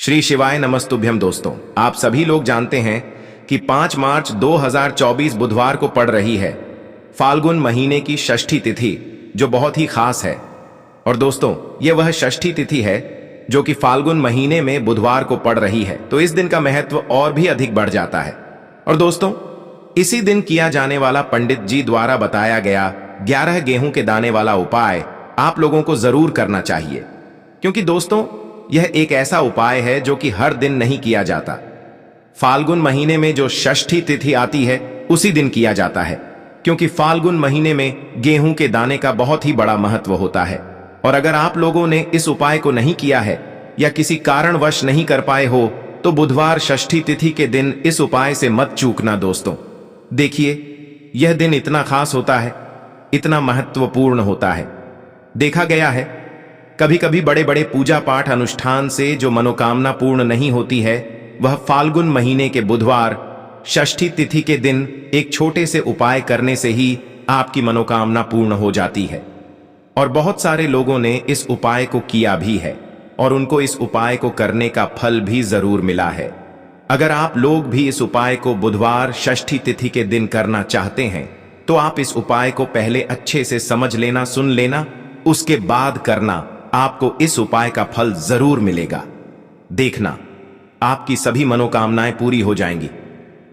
श्री शिवाय नमस्तुभ्यम। दोस्तों, आप सभी लोग जानते हैं कि 5 मार्च 2024 बुधवार को पड़ रही है फाल्गुन महीने की षष्ठी तिथि, जो बहुत ही खास है। और दोस्तों, यह वह षष्ठी तिथि है जो कि फाल्गुन महीने में बुधवार को पड़ रही है, तो इस दिन का महत्व और भी अधिक बढ़ जाता है। और दोस्तों, इसी दिन किया जाने वाला पंडित जी द्वारा बताया गया 11 गेहूं के दाने वाला उपाय आप लोगों को जरूर करना चाहिए, क्योंकि दोस्तों यह एक ऐसा उपाय है जो कि हर दिन नहीं किया जाता। फाल्गुन महीने में जो षष्ठी तिथि आती है उसी दिन किया जाता है, क्योंकि फाल्गुन महीने में गेहूं के दाने का बहुत ही बड़ा महत्व होता है। और अगर आप लोगों ने इस उपाय को नहीं किया है या किसी कारणवश नहीं कर पाए हो, तो बुधवार षष्ठी तिथि के दिन इस उपाय से मत चूकना। दोस्तों देखिए, यह दिन इतना खास होता है, इतना महत्वपूर्ण होता है। देखा गया है कभी कभी बड़े बड़े पूजा पाठ अनुष्ठान से जो मनोकामना पूर्ण नहीं होती है, वह फाल्गुन महीने के बुधवार षष्ठी तिथि के दिन एक छोटे से उपाय करने से ही आपकी मनोकामना पूर्ण हो जाती है। और बहुत सारे लोगों ने इस उपाय को किया भी है और उनको इस उपाय को करने का फल भी जरूर मिला है। अगर आप लोग भी इस उपाय को बुधवार षष्ठी तिथि के दिन करना चाहते हैं, तो आप इस उपाय को पहले अच्छे से समझ लेना, सुन लेना, उसके बाद करना। आपको इस उपाय का फल जरूर मिलेगा। देखना, आपकी सभी मनोकामनाएं पूरी हो जाएंगी।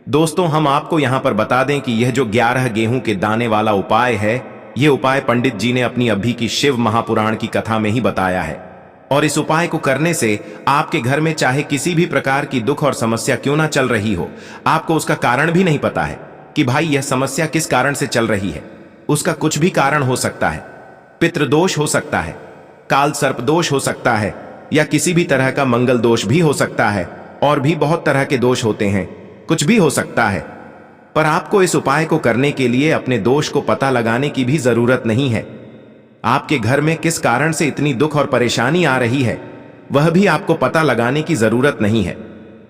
दोस्तों, हम आपको यहां पर बता दें कि यह जो 11 गेहूं के दाने वाला उपाय है, यह उपाय पंडित जी ने अपनी अभी की शिव महापुराण की कथा में ही बताया है। और इस उपाय को करने से आपके घर में चाहे किसी भी प्रकार की दुख और समस्या क्यों ना चल रही हो, आपको उसका कारण भी नहीं पता है कि भाई यह समस्या किस कारण से चल रही है, उसका कुछ भी कारण हो सकता है। पितृदोष हो सकता है, काल सर्प दोष हो सकता है, या किसी भी तरह का मंगल दोष भी हो सकता है, और भी बहुत तरह के दोष होते हैं, कुछ भी हो सकता है। पर आपको इस उपाय को करने के लिए अपने दोष को पता लगाने की भी जरूरत नहीं है। आपके घर में किस कारण से इतनी दुख और परेशानी आ रही है, वह भी आपको पता लगाने की जरूरत नहीं है।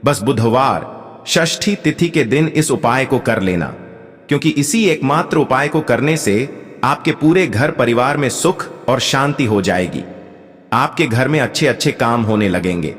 बस बुधवार षष्ठी तिथि के दिन इस उपाय को कर लेना, क्योंकि इसी एकमात्र उपाय को करने से आपके पूरे घर परिवार में सुख और शांति हो जाएगी। आपके घर में अच्छे अच्छे काम होने लगेंगे।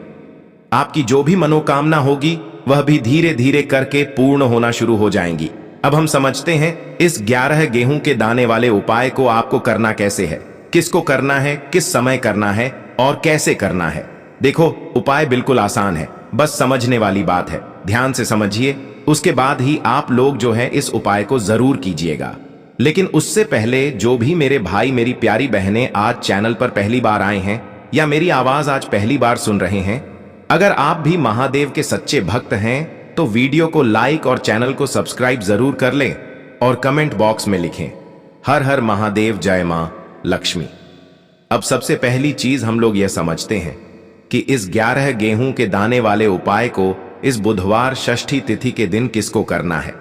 आपकी जो भी मनोकामना होगी वह भी धीरे धीरे करके पूर्ण होना शुरू हो जाएंगी। अब हम समझते हैं इस 11 गेहूं के दाने वाले उपाय को आपको करना कैसे है, किसको करना है, किस समय करना है और कैसे करना है। देखो, उपाय बिल्कुल आसान है, बस समझने वाली बात है। ध्यान से समझिए, उसके बाद ही आप लोग जो है इस उपाय को जरूर कीजिएगा। लेकिन उससे पहले जो भी मेरे भाई मेरी प्यारी बहनें आज चैनल पर पहली बार आए हैं या मेरी आवाज आज पहली बार सुन रहे हैं, अगर आप भी महादेव के सच्चे भक्त हैं तो वीडियो को लाइक और चैनल को सब्सक्राइब जरूर कर लें और कमेंट बॉक्स में लिखें हर हर महादेव, जय मां लक्ष्मी। अब सबसे पहली चीज हम लोग यह समझते हैं कि इस 11 गेहूं के दाने वाले उपाय को इस बुधवार षष्ठी तिथि के दिन किसको करना है।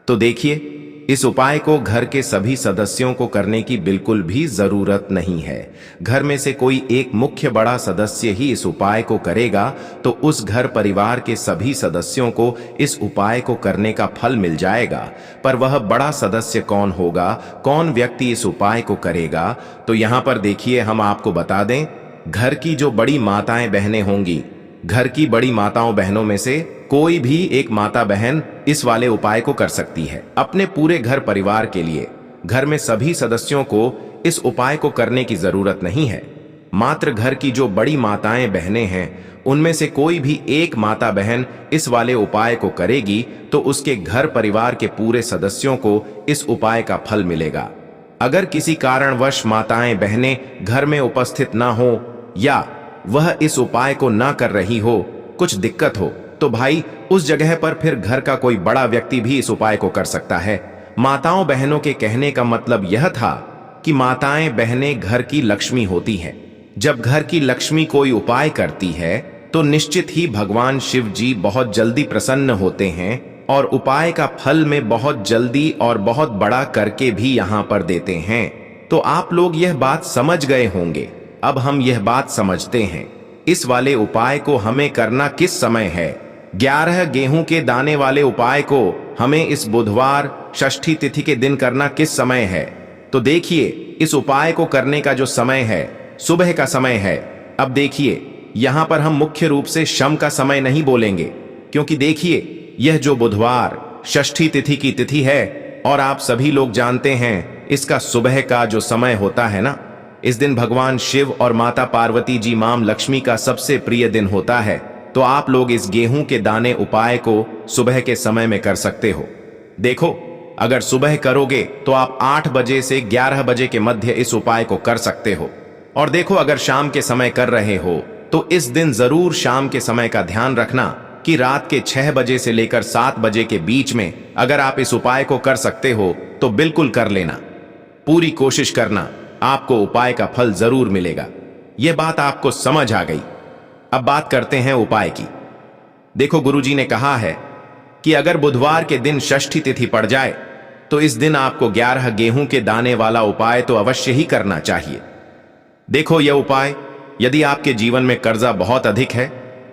तो देखिए, इस उपाय को घर के सभी सदस्यों को करने की बिल्कुल भी जरूरत नहीं है। घर में से कोई एक मुख्य बड़ा सदस्य ही इस उपाय को करेगा तो उस घर परिवार के सभी सदस्यों को इस उपाय को करने का फल मिल जाएगा। पर वह बड़ा सदस्य कौन होगा, कौन व्यक्ति इस उपाय को करेगा, तो यहां पर देखिए, हम आपको बता दें, घर की जो बड़ी माताएं बहनें होंगी, घर की बड़ी माताओं बहनों में से कोई भी एक माता बहन इस वाले उपाय को कर सकती है अपने पूरे घर परिवार के लिए। घर में सभी सदस्यों को इस उपाय को करने की जरूरत नहीं है। मात्र घर की जो बड़ी माताएं बहनें हैं, उनमें से कोई भी एक माता बहन इस वाले उपाय को करेगी तो उसके घर परिवार के पूरे सदस्यों को इस उपाय का फल मिलेगा। अगर किसी कारणवश माताएं बहनें घर में उपस्थित ना हो या वह इस उपाय को ना कर रही हो, कुछ दिक्कत हो, तो भाई उस जगह पर फिर घर का कोई बड़ा व्यक्ति भी इस उपाय को कर सकता है। माताओं बहनों के कहने का मतलब यह था कि माताएं बहनें घर की लक्ष्मी होती हैं। जब घर की लक्ष्मी कोई उपाय करती है तो निश्चित ही भगवान शिव जी बहुत जल्दी प्रसन्न होते हैं और उपाय का फल में बहुत जल्दी और बहुत बड़ा करके भी यहां पर देते हैं। तो आप लोग यह बात समझ गए होंगे। अब हम यह बात समझते हैं, इस वाले उपाय को हमें करना किस समय है। 11 गेहूं के दाने वाले उपाय को हमें इस बुधवार षष्ठी तिथि के दिन करना किस समय है। तो देखिए, इस उपाय को करने का जो समय है, सुबह का समय है। अब देखिए, यहां पर हम मुख्य रूप से शम का समय नहीं बोलेंगे, क्योंकि देखिए यह जो बुधवार षष्ठी तिथि की तिथि है और आप सभी लोग जानते हैं इसका सुबह का जो समय होता है ना, इस दिन भगवान शिव और माता पार्वती जी मां लक्ष्मी का सबसे प्रिय दिन होता है। तो आप लोग इस गेहूं के दाने उपाय को सुबह के समय में कर सकते हो। देखो, अगर सुबह करोगे तो आप 8 बजे से 11 बजे के मध्य इस उपाय को कर सकते हो। और देखो, अगर शाम के समय कर रहे हो तो इस दिन जरूर शाम के समय का ध्यान रखना कि रात के 6 बजे से लेकर 7 बजे के बीच में अगर आप इस उपाय को कर सकते हो तो बिल्कुल कर लेना। पूरी कोशिश करना, आपको उपाय का फल जरूर मिलेगा। यह बात आपको समझ आ गई। अब बात करते हैं उपाय की। देखो, गुरुजी ने कहा है कि अगर बुधवार के दिन षष्ठी तिथि पड़ जाए तो इस दिन आपको 11 गेहूं के दाने वाला उपाय तो अवश्य ही करना चाहिए। देखो, यह उपाय, यदि आपके जीवन में कर्जा बहुत अधिक है,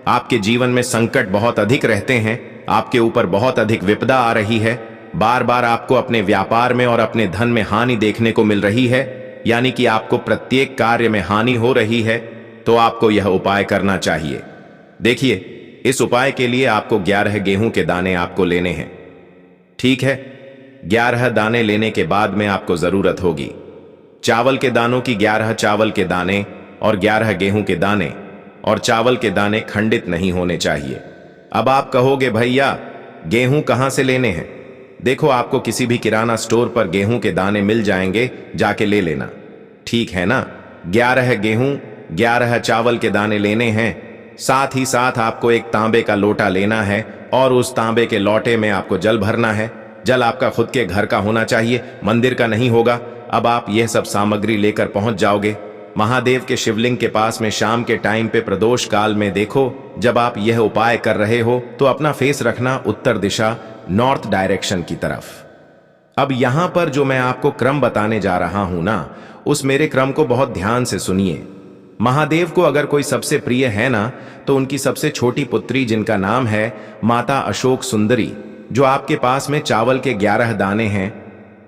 आपके जीवन में संकट बहुत अधिक रहते हैं, आपके ऊपर बहुत अधिक विपदा आ रही है, बार बार आपको अपने व्यापार में और अपने धन में हानि देखने को मिल रही है, यानी कि आपको प्रत्येक कार्य में हानि हो रही है, तो आपको यह उपाय करना चाहिए। देखिए, इस उपाय के लिए आपको 11 गेहूं के दाने आपको लेने हैं। ठीक है, 11 दाने लेने के बाद में आपको जरूरत होगी चावल के दानों की। 11 चावल के दाने और 11 गेहूं के दाने, और चावल के दाने खंडित नहीं होने चाहिए। अब आप कहोगे, भैया गेहूं कहां से लेने हैं? देखो, आपको किसी भी किराना स्टोर पर गेहूं के दाने मिल जाएंगे, जाके ले लेना। ठीक है ना? 11 गेहूं 11 चावल के दाने लेने हैं। साथ ही साथ आपको एक तांबे का लोटा लेना है और उस तांबे के लोटे में आपको जल भरना है। जल आपका खुद के घर का होना चाहिए, मंदिर का नहीं होगा। अब आप यह सब सामग्री लेकर पहुंच जाओगे महादेव के शिवलिंग के पास में शाम के टाइम पे प्रदोष काल में। देखो, जब आप यह उपाय कर रहे हो तो अपना फेस रखना उत्तर दिशा, नॉर्थ डायरेक्शन की तरफ। अब यहां पर जो मैं आपको क्रम बताने जा रहा हूं ना, उस मेरे क्रम को बहुत ध्यान से सुनिए। महादेव को अगर कोई सबसे प्रिय है ना, तो उनकी सबसे छोटी पुत्री जिनका नाम है माता अशोक सुंदरी, जो आपके पास में चावल के 11 दाने हैं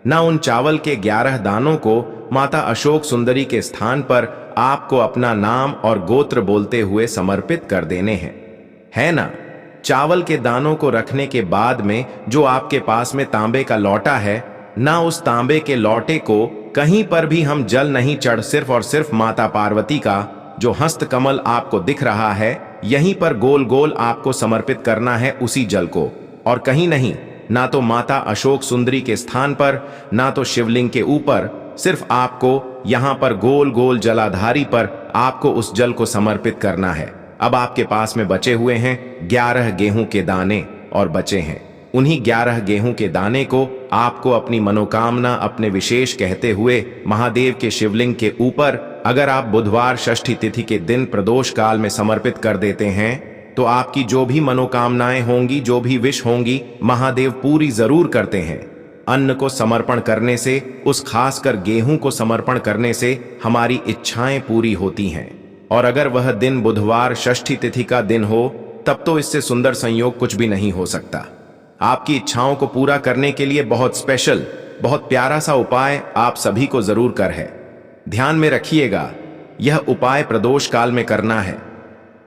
ना, उन चावल के 11 दानों को माता अशोक सुंदरी के स्थान पर आपको अपना नाम और गोत्र बोलते हुए समर्पित कर देने हैं, है ना? चावल के दानों को रखने के बाद में जो आपके पास में तांबे का लोटा है ना, उस तांबे के लोटे को कहीं पर भी हम जल नहीं चढ़, सिर्फ और सिर्फ माता पार्वती का जो हस्त कमल आपको दिख रहा है, यहीं पर गोल गोल आपको समर्पित करना है उसी जल को, और कहीं नहीं, ना तो माता अशोक सुंदरी के स्थान पर, ना तो शिवलिंग के ऊपर, सिर्फ आपको यहां पर गोल गोल जलाधारी पर आपको उस जल को समर्पित करना है। अब आपके पास में बचे हुए हैं 11 गेहूं के दाने और बचे हैं उन्हीं 11 गेहूं के दाने को आपको अपनी मनोकामना, अपने विशेष कहते हुए महादेव के शिवलिंग के ऊपर, अगर आप बुधवार षष्ठी तिथि के दिन प्रदोष काल में समर्पित कर देते हैं तो आपकी जो भी मनोकामनाएं होंगी, जो भी विश होंगी, महादेव पूरी जरूर करते हैं। अन्न को समर्पण करने से, उस खासकर गेहूं को समर्पण करने से हमारी इच्छाएं पूरी होती हैं। और अगर वह दिन बुधवार षष्ठी तिथि का दिन हो, तब तो इससे सुंदर संयोग कुछ भी नहीं हो सकता। आपकी इच्छाओं को पूरा करने के लिए बहुत स्पेशल, बहुत प्यारा सा उपाय आप सभी को जरूर कर है। ध्यान में रखिएगा, यह उपाय प्रदोष काल में करना है।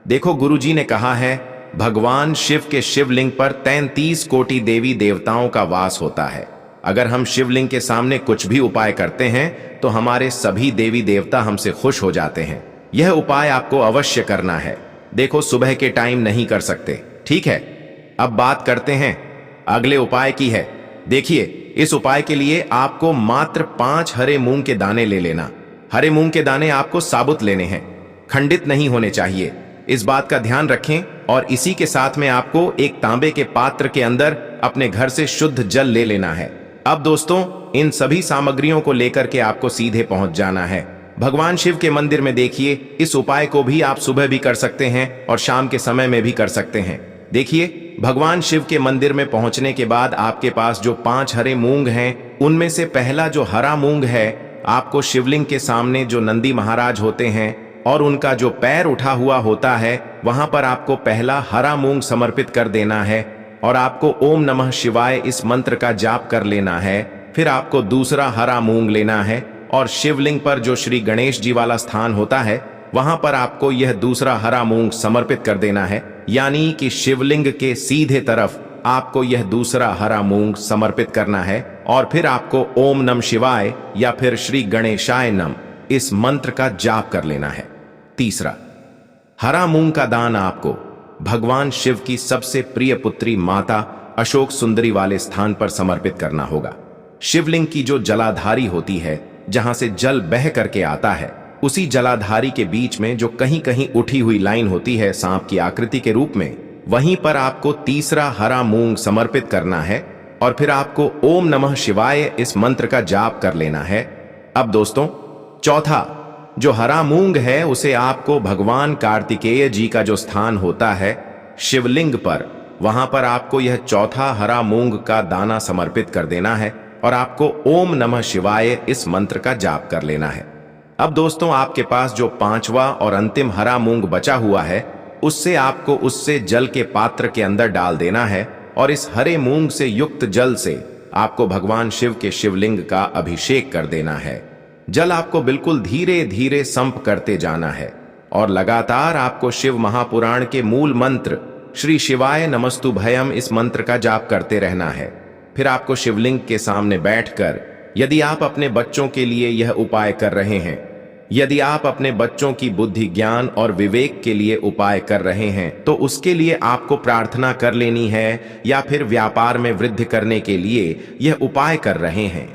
देखो, गुरुजी ने कहा है भगवान शिव के शिवलिंग पर 33 कोटि देवी देवताओं का वास होता है। अगर हम शिवलिंग के सामने कुछ भी उपाय करते हैं तो हमारे सभी देवी देवता हमसे खुश हो जाते हैं। यह उपाय आपको अवश्य करना है। देखो, सुबह के टाइम नहीं कर सकते, ठीक है? अब बात करते हैं अगले उपाय की है। देखिए, इस उपाय के लिए आपको मात्र 5 हरे मूंग के दाने ले लेना। हरे मूंग के दाने आपको साबुत लेने हैं, खंडित नहीं होने चाहिए, इस बात का ध्यान रखें। और इसी के साथ में आपको एक तांबे के पात्र के अंदर अपने घर से शुद्ध जल ले लेना है। अब दोस्तों, इन सभी सामग्रियों को लेकर के आपको सीधे पहुंच जाना है भगवान शिव के मंदिर में। देखिए, इस उपाय को भी आप सुबह भी कर सकते हैं और शाम के समय में भी कर सकते हैं। देखिए, भगवान शिव के मंदिर में पहुंचने के बाद आपके पास जो 5 हरे मूंग हैं, उनमें से पहला जो हरा मूंग है, आपको शिवलिंग के सामने जो नंदी महाराज होते हैं और उनका जो पैर उठा हुआ होता है, वहां पर आपको पहला हरा मूंग समर्पित कर देना है और आपको ओम नमः शिवाय इस मंत्र का जाप कर लेना है। फिर आपको दूसरा हरा मूंग लेना है और शिवलिंग पर जो श्री गणेश जी वाला स्थान होता है, वहां पर आपको यह दूसरा हरा मूंग समर्पित कर देना है, यानी कि शिवलिंग के सीधे तरफ आपको यह दूसरा हरा मूंग समर्पित करना है। और फिर आपको ओम नमः शिवाय या फिर श्री गणेशाय नमः इस मंत्र का जाप कर लेना है। तीसरा, हरा मूंग का दान आपको भगवान शिव की सबसे प्रिय पुत्री माता अशोक सुंदरी वाले स्थान पर समर्पित करना होगा। शिवलिंग की जो जलाधारी होती है, जहां से जल बह करके आता है, उसी जलाधारी के बीच में जो कहीं कहीं उठी हुई लाइन होती है सांप की आकृति के रूप में, वहीं पर आपको तीसरा हरा मूंग समर्पित करना है और फिर आपको ओम नमः शिवाय इस मंत्र का जाप कर लेना है। अब दोस्तों, चौथा जो हरा मूंग है उसे आपको भगवान कार्तिकेय जी का जो स्थान होता है शिवलिंग पर, वहां पर आपको यह चौथा हरा मूंग का दाना समर्पित कर देना है और आपको ओम नमः शिवाय इस मंत्र का जाप कर लेना है। अब दोस्तों, आपके पास जो पांचवा और अंतिम हरा मूंग बचा हुआ है, उससे आपको उससे जल के पात्र के अंदर डाल देना है और इस हरे मूंग से युक्त जल से आपको भगवान शिव के शिवलिंग का अभिषेक कर देना है। जल आपको बिल्कुल धीरे धीरे संप करते जाना है और लगातार आपको शिव महापुराण के मूल मंत्र श्री शिवाय नमस्तुभयम इस मंत्र का जाप करते रहना है। फिर आपको शिवलिंग के सामने बैठकर, यदि आप अपने बच्चों के लिए यह उपाय कर रहे हैं, यदि आप अपने बच्चों की बुद्धि, ज्ञान और विवेक के लिए उपाय कर रहे हैं, तो उसके लिए आपको प्रार्थना कर लेनी है, या फिर व्यापार में वृद्धि करने के लिए यह उपाय कर रहे हैं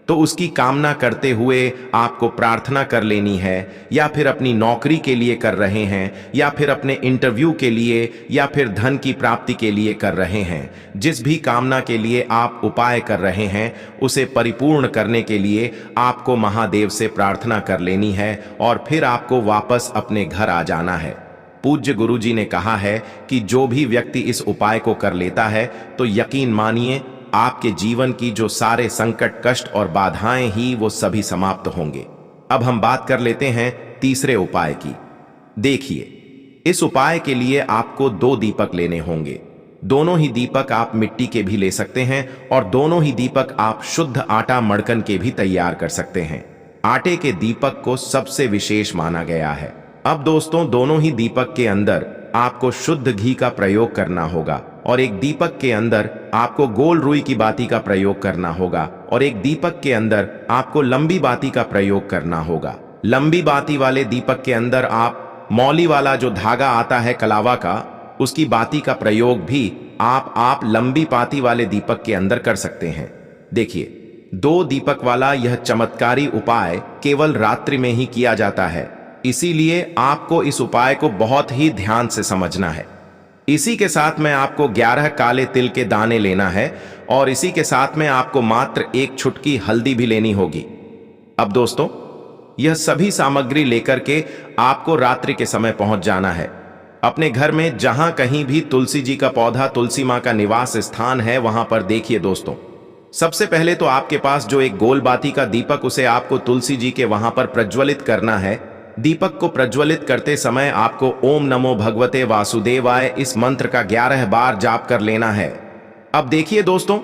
तो उसकी कामना करते हुए आपको प्रार्थना कर लेनी है, या फिर अपनी नौकरी के लिए कर रहे हैं, या फिर अपने इंटरव्यू के लिए, या फिर धन की प्राप्ति के लिए कर रहे हैं। जिस भी कामना के लिए आप उपाय कर रहे हैं, उसे परिपूर्ण करने के लिए आपको महादेव से प्रार्थना कर लेनी है और फिर आपको वापस अपने घर आ जाना है। पूज्य गुरुजी ने कहा है कि जो भी व्यक्ति इस उपाय को कर लेता है तो यकीन मानिए आपके जीवन की जो सारे संकट, कष्ट और बाधाएं ही वो सभी समाप्त होंगे। अब हम बात कर लेते हैं तीसरे उपाय की। देखिए, इस उपाय के लिए आपको 2 दीपक लेने होंगे। दोनों ही दीपक आप मिट्टी के भी ले सकते हैं और दोनों ही दीपक आप शुद्ध आटा मड़कन के भी तैयार कर सकते हैं। आटे के दीपक को सबसे विशेष माना गया है। अब दोस्तों, दोनों ही दीपक के अंदर आपको शुद्ध घी का प्रयोग करना होगा और एक दीपक के अंदर आपको गोल रुई की बाती का प्रयोग करना होगा और एक दीपक के अंदर आपको लंबी बाती का प्रयोग करना होगा। लंबी बाती वाले दीपक के अंदर आप मौली वाला जो धागा आता है कलावा का, उसकी बाती का प्रयोग भी आप लंबी बाती वाले दीपक के अंदर कर सकते हैं। देखिए, 2 दीपक वाला यह चमत्कारी उपाय केवल रात्रि में ही किया जाता है, इसीलिए आपको इस उपाय को बहुत ही ध्यान से समझना है। इसी के साथ में आपको 11 काले तिल के दाने लेना है और इसी के साथ में आपको मात्र 1 चुटकी हल्दी भी लेनी होगी। अब दोस्तों, यह सभी सामग्री लेकर के आपको रात्रि के समय पहुंच जाना है। अपने घर में जहां कहीं भी तुलसी जी का पौधा, तुलसी मां का निवास स्थान है, वहां पर देखिए दोस्तों, सबसे पहले तो आपके पास जो एक गोल बाती का दीपक, उसे आपको तुलसी जी के वहां पर प्रज्वलित करना है। दीपक को प्रज्वलित करते समय आपको ओम नमो भगवते वासुदेवाय इस मंत्र का 11 बार जाप कर लेना है। अब देखिए दोस्तों,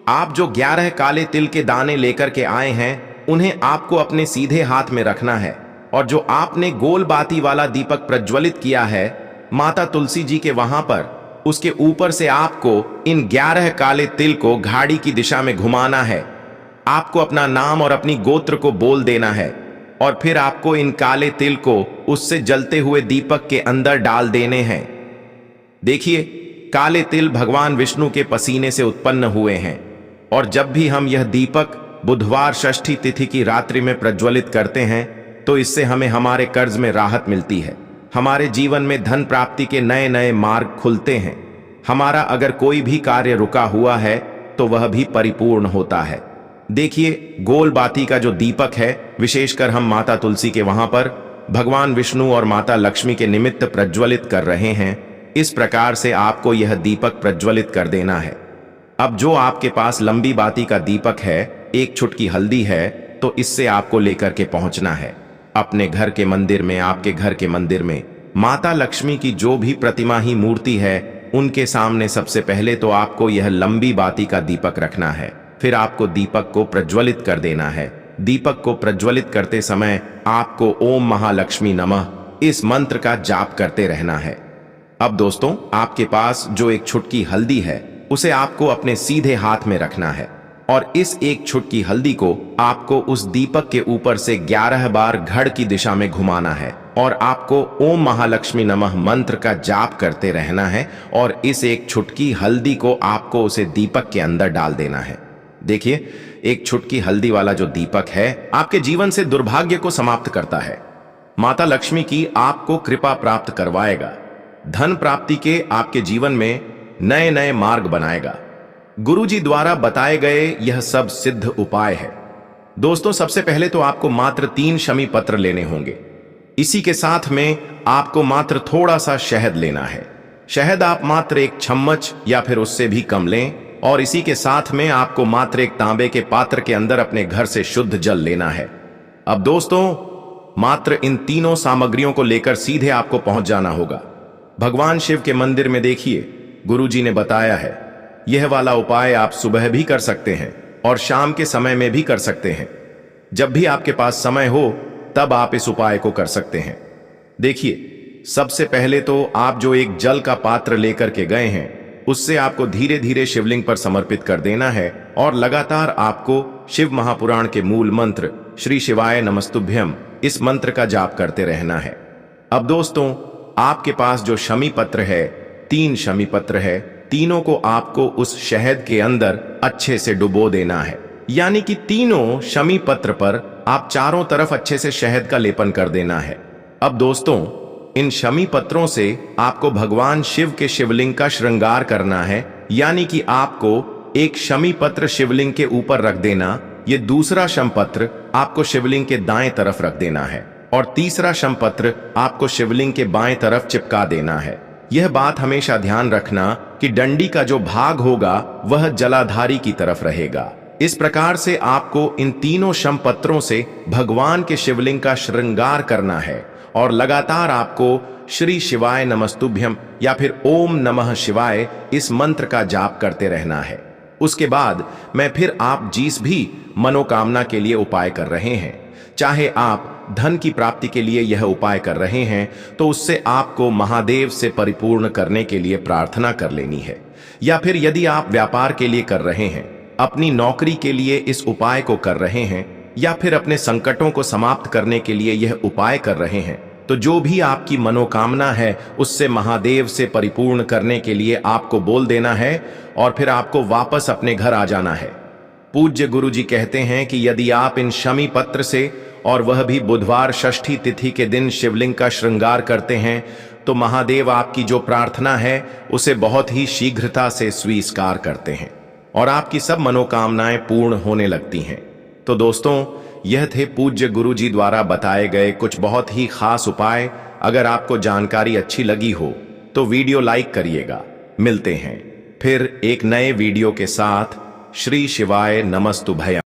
आप जो 11 काले तिल के दाने लेकर के आए हैं, उन्हें आपको अपने सीधे हाथ में रखना है और जो आपने गोल बाती वाला दीपक प्रज्वलित किया है माता तुलसी जी के वहां पर, उसके ऊपर से आपको इन 11 काले तिल को घाड़ी की दिशा में घुमाना है। आपको अपना नाम और अपनी गोत्र को बोल देना है और फिर आपको इन काले तिल को उससे जलते हुए दीपक के अंदर डाल देने हैं। देखिए, काले तिल भगवान विष्णु के पसीने से उत्पन्न हुए हैं और जब भी हम यह दीपक बुधवार षष्ठी तिथि की रात्रि में प्रज्वलित करते हैं तो इससे हमें हमारे कर्ज में राहत मिलती है, हमारे जीवन में धन प्राप्ति के नए नए मार्ग खुलते हैं। हमारा अगर कोई भी कार्य रुका हुआ है तो वह भी परिपूर्ण होता है। देखिए, गोल बाती का जो दीपक है, विशेषकर हम माता तुलसी के वहां पर भगवान विष्णु और माता लक्ष्मी के निमित्त प्रज्वलित कर रहे हैं। इस प्रकार से आपको यह दीपक प्रज्वलित कर देना है। अब जो आपके पास लंबी बाती का दीपक है, 1 चुटकी हल्दी है, तो इससे आपको लेकर के पहुंचना है अपने घर के मंदिर में। आपके घर के मंदिर में माता लक्ष्मी की जो भी प्रतिमा ही मूर्ति है, उनके सामने सबसे पहले तो आपको यह लंबी बाती का दीपक रखना है। फिर आपको दीपक को प्रज्वलित कर देना है। दीपक को प्रज्वलित करते समय आपको ओम महालक्ष्मी नमः इस मंत्र का जाप करते रहना है। अब दोस्तों, आपके पास जो एक छुटकी हल्दी है उसे आपको अपने सीधे हाथ में रखना है और इस एक छुटकी हल्दी को आपको उस दीपक के ऊपर से 11 बार घड़ की दिशा में घुमाना है और आपको ओम महालक्ष्मी नमः मंत्र का जाप करते रहना है और इस एक छुटकी हल्दी को आपको उसे दीपक के अंदर डाल देना है। देखिए, एक छुटकी हल्दी वाला जो दीपक है आपके जीवन से दुर्भाग्य को समाप्त करता है। माता लक्ष्मी की आपको कृपा प्राप्त करवाएगा, धन प्राप्ति के आपके जीवन में नए नए मार्ग बनाएगा। गुरुजी द्वारा बताए गए यह सब सिद्ध उपाय है। दोस्तों, सबसे पहले तो आपको मात्र 3 शमी पत्र लेने होंगे। इसी के साथ में आपको मात्र थोड़ा सा शहद लेना है। शहद आप मात्र 1 चम्मच या फिर उससे भी कम लें और इसी के साथ में आपको मात्र एक तांबे के पात्र के अंदर अपने घर से शुद्ध जल लेना है। अब दोस्तों, मात्र इन तीनों सामग्रियों को लेकर सीधे आपको पहुंच जाना होगा। भगवान शिव के मंदिर में देखिए, गुरुजी ने बताया है यह वाला उपाय आप सुबह भी कर सकते हैं और शाम के समय में भी कर सकते हैं। जब भी आपके पास समय हो तब आप इस उपाय को कर सकते हैं। देखिए, सबसे पहले तो आप जो एक जल का पात्र लेकर के गए हैं उससे आपको धीरे धीरे शिवलिंग पर समर्पित कर देना है और लगातार आपको शिव महापुराण के मूल मंत्र श्री शिवाय नमस्तुभ्यम इस मंत्र का जाप करते रहना है। अब दोस्तों, आपके पास जो शमी पत्र है, 3 शमी पत्र है, तीनों को आपको उस शहद के अंदर अच्छे से डुबो देना है। यानी कि तीनों शमी पत्र पर आप चारों तरफ अच्छे से शहद का लेपन कर देना है। अब दोस्तों, इन शमी पत्रों से आपको भगवान शिव के शिवलिंग का श्रृंगार करना है। यानी कि आपको एक शमी पत्र शिवलिंग के ऊपर रख देना, ये दूसरा शम पत्र आपको शिवलिंग के दाएं तरफ रख देना है और तीसरा शम पत्र आपको शिवलिंग के बाएं तरफ चिपका देना है। यह बात हमेशा ध्यान रखना कि डंडी का जो भाग होगा वह जलाधारी की तरफ रहेगा। इस प्रकार से आपको इन तीनों शम पत्रों से भगवान के शिवलिंग का श्रृंगार करना है और लगातार आपको श्री शिवाय नमस्तुभ्यम या फिर ओम नमः शिवाय इस मंत्र का जाप करते रहना है। उसके बाद मैं फिर आप जिस भी मनोकामना के लिए उपाय कर रहे हैं, चाहे आप धन की प्राप्ति के लिए यह उपाय कर रहे हैं तो उससे आपको महादेव से परिपूर्ण करने के लिए प्रार्थना कर लेनी है। या फिर यदि आप व्यापार के लिए कर रहे हैं, अपनी नौकरी के लिए इस उपाय को कर रहे हैं या फिर अपने संकटों को समाप्त करने के लिए यह उपाय कर रहे हैं, तो जो भी आपकी मनोकामना है उससे महादेव से परिपूर्ण करने के लिए आपको बोल देना है और फिर आपको वापस अपने घर आ जाना है। पूज्य गुरुजी कहते हैं कि यदि आप इन शमी पत्र से और वह भी बुधवार षष्ठी तिथि के दिन शिवलिंग का श्रृंगार करते हैं तो महादेव आपकी जो प्रार्थना है उसे बहुत ही शीघ्रता से स्वीकार करते हैं और आपकी सब मनोकामनाएं पूर्ण होने लगती हैं। तो दोस्तों, यह थे पूज्य गुरुजी द्वारा बताए गए कुछ बहुत ही खास उपाय। अगर आपको जानकारी अच्छी लगी हो तो वीडियो लाइक करिएगा। मिलते हैं फिर एक नए वीडियो के साथ। श्री शिवाय नमस्तुभयम।